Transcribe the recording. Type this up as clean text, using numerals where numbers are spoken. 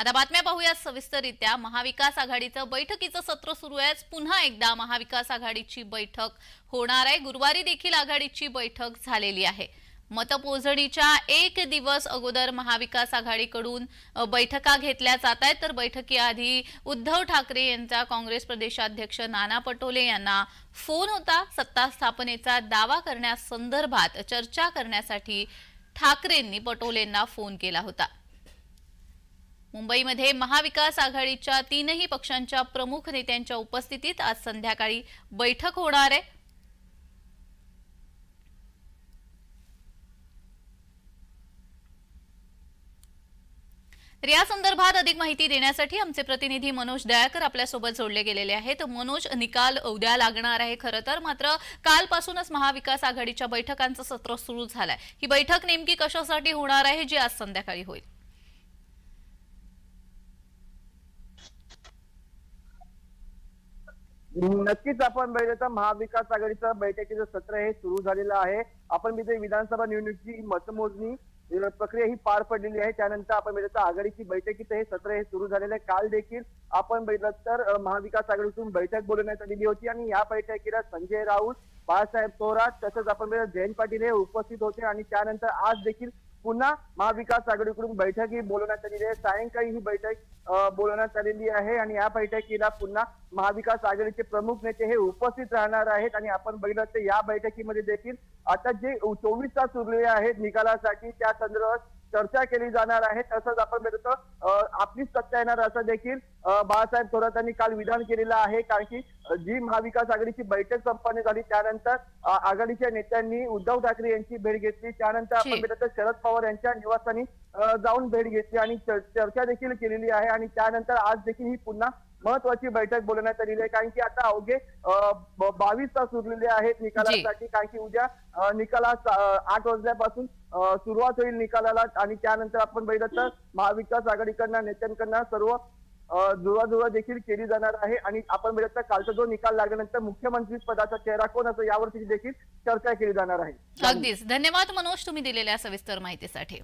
आता बातम्या पाहूया सविस्तररित्या। महाविकास आघाडीचं बैठकीचं सत्र सुरू आहे। पुन्हा एकदा महाविकास आघाडीची बैठक होणार आहे। गुरुवारी देखील आघाडीची बैठक झालेली आहे। मतमोजणीच्या एक दिवस अगोदर महाविकास आघाडीकडून बैठका घेतल्या जात आहेत। तर बैठकीआधी उद्धव ठाकरे यांचा काँग्रेस प्रदेशाध्यक्ष नाना पटोले यांना फोन होता। सत्ता स्थापनेचा दावा करण्यासंदर्भात चर्चा करण्यासाठी ठाकरेंनी पटोलेंना फोन केला होता। मुंबईमध्ये महाविकास आघाडीच्या तीनही पक्षांच्या प्रमुख नेत्यांच्या उपस्थितीत आज संध्याकाळी बैठक होणार आहे। या संदर्भात अधिक माहिती देण्यासाठी आमचे प्रतिनिधी मनोज दयाकर आपल्यासोबत जोडले गेलेले आहेत। मनोज, निकाल उद्या लागणार आहे खरं तर, मात्र कालपासूनच महाविकास आघाडीच्या बैठकांचं सत्र सुरू झालंय। ही बैठक नेमकी कशासाठी होणार आहे जी आज संध्याकाळी होईल? नक्कीच आपण बघितलं महाविकास आघाडीचं बैठकीचं सत्र हे सुरू झालेलं आहे। आपण तिथे विधानसभा निवडणुकीची मतमोजणी प्रक्रिया ही पार पडलेली आहे। त्यानंतर आपण बघितलं आघाडीची बैठकीचं हे सत्र हे सुरू झालेलं आहे। काल देखील आपण बघितलं तर महाविकास आघाडीतून बैठक बोलवण्यात आलेली होती आणि या बैठकीला संजय राऊत, बाळासाहेब थोरात तसंच आपण जयंत पाटील हे उपस्थित होते आणि त्यानंतर आज देखील पुन्हा महाविकास आघाडीकडून बैठक ही बोलवण्यात आलेली आहे। सायंकाळी ही बैठक बोलवण्यात आलेली आहे आणि या बैठकीला पुन्हा महाविकास आघाडीचे प्रमुख नेते हे उपस्थित राहणार आहेत आणि आपण बघितलं तर या बैठकीमध्ये देखील आता जे 24 तास उरलेले आहेत निकालासाठी त्या संदर्भात चर्चा केली जाणार आहे। तसंच आपण बघतो आपली सत्ता येणार असं देखील बाळासाहेब थोरातांनी काल विधान केलेलं आहे। कारण की जी महाविकास आघाडीची बैठक संपन्न झाली त्यानंतर आघाडीच्या नेत्यांनी उद्धव ठाकरे यांची भेट घेतली। त्यानंतर आपण बघतो शरद पवार यांच्या निवासस्थानी जाऊन भेट घेतली आणि चर्चा देखील केलेली आहे आणि त्यानंतर आज देखील ही पुन्हा महत्वाची बैठक बोलवण्यात आलेली आहे। कारण की आता अवघे 22 तास उरलेले आहेत निकालासाठी। कारण की उद्या निकाला 8 वाजल्यापासून सुरुवात होईल निकालाला आणि त्यानंतर आपण बघितलं तर महाविकास आघाडीकडनं नेत्यांकडनं सर्व जुळवाजुळव देखील केली जाणार आहे आणि आपण बघितलं तर कालचा जो निकाल लागल्यानंतर मुख्यमंत्री पदाचा चेहरा कोण असं यावरती देखील चर्चा केली जाणार आहे। अगदीच धन्यवाद मनोज, तुम्ही दिलेल्या सविस्तर माहितीसाठी।